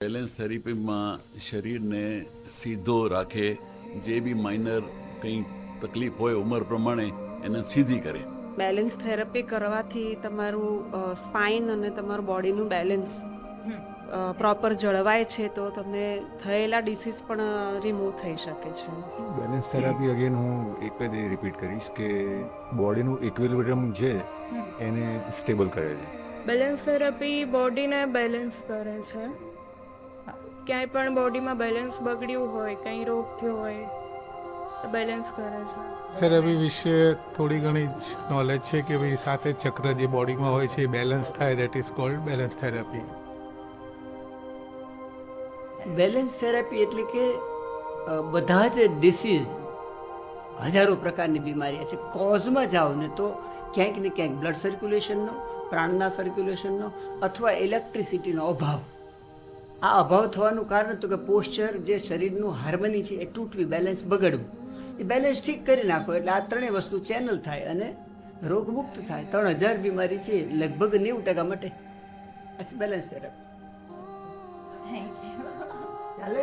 Balance થેરેપીમાં શરીરને સીધો રાખે, જે બી માઇનર કંઈ તકલીફ હોય ઉંમર પ્રમાણે એને સીધી કરે. બેલેન્સ થેરપી કરવાથી તમારું સ્પાઇન અને તમારું બોડીનું બેલેન્સ પ્રોપર જળવાય છે, તો તમે થયેલા ડિસીઝ પણ રિમૂવ થઈ શકે છે. બેલેન્સ થેરાપી અગેન હું એક જ રિપીટ કરીશ કે બોડીનું ઇક્વિલિબ્રિયમ છે એને સ્ટેબલ કરે છે. બેલેન્સ થેરાપી બોડીને બેલેન્સ કરે છે. ક્યાંય પણ બોડીમાં બેલેન્સ બગડ્યું હોય, કંઈ રોગ થયો હોય તો બેલેન્સ કરે છે. થેરાપી વિશે થોડી ઘણી નોલેજ છે કે ભાઈ સાતે ચક્ર જે બોડીમાં હોય છે એ બેલેન્સ થાય, that is called balance therapy. Balance therapy એટલે કે બધા જ ડિસીઝ, હજારો પ્રકારની બીમારી છે, કોઝમાં જાઓ ને તો ક્યાંક ને ક્યાંક બ્લડ સર્ક્યુલેશનનો, પ્રાણના સર્ક્યુલેશનનો અથવા ઇલેક્ટ્રિસિટીનો અભાવ. આ અભાવ થવાનું કારણ તો કે પોસ્ચર, જે શરીરનું હાર્મની છે એ તૂટવી, બેલેન્સ બગડવું. એ બેલેન્સ ઠીક કરી નાખો એટલે આ ત્રણેય વસ્તુ ચેનલ થાય અને રોગમુક્ત થાય. 3000 બીમારી છે, લગભગ 90% માટે બેલેન્સ થેરાપી ચાલે.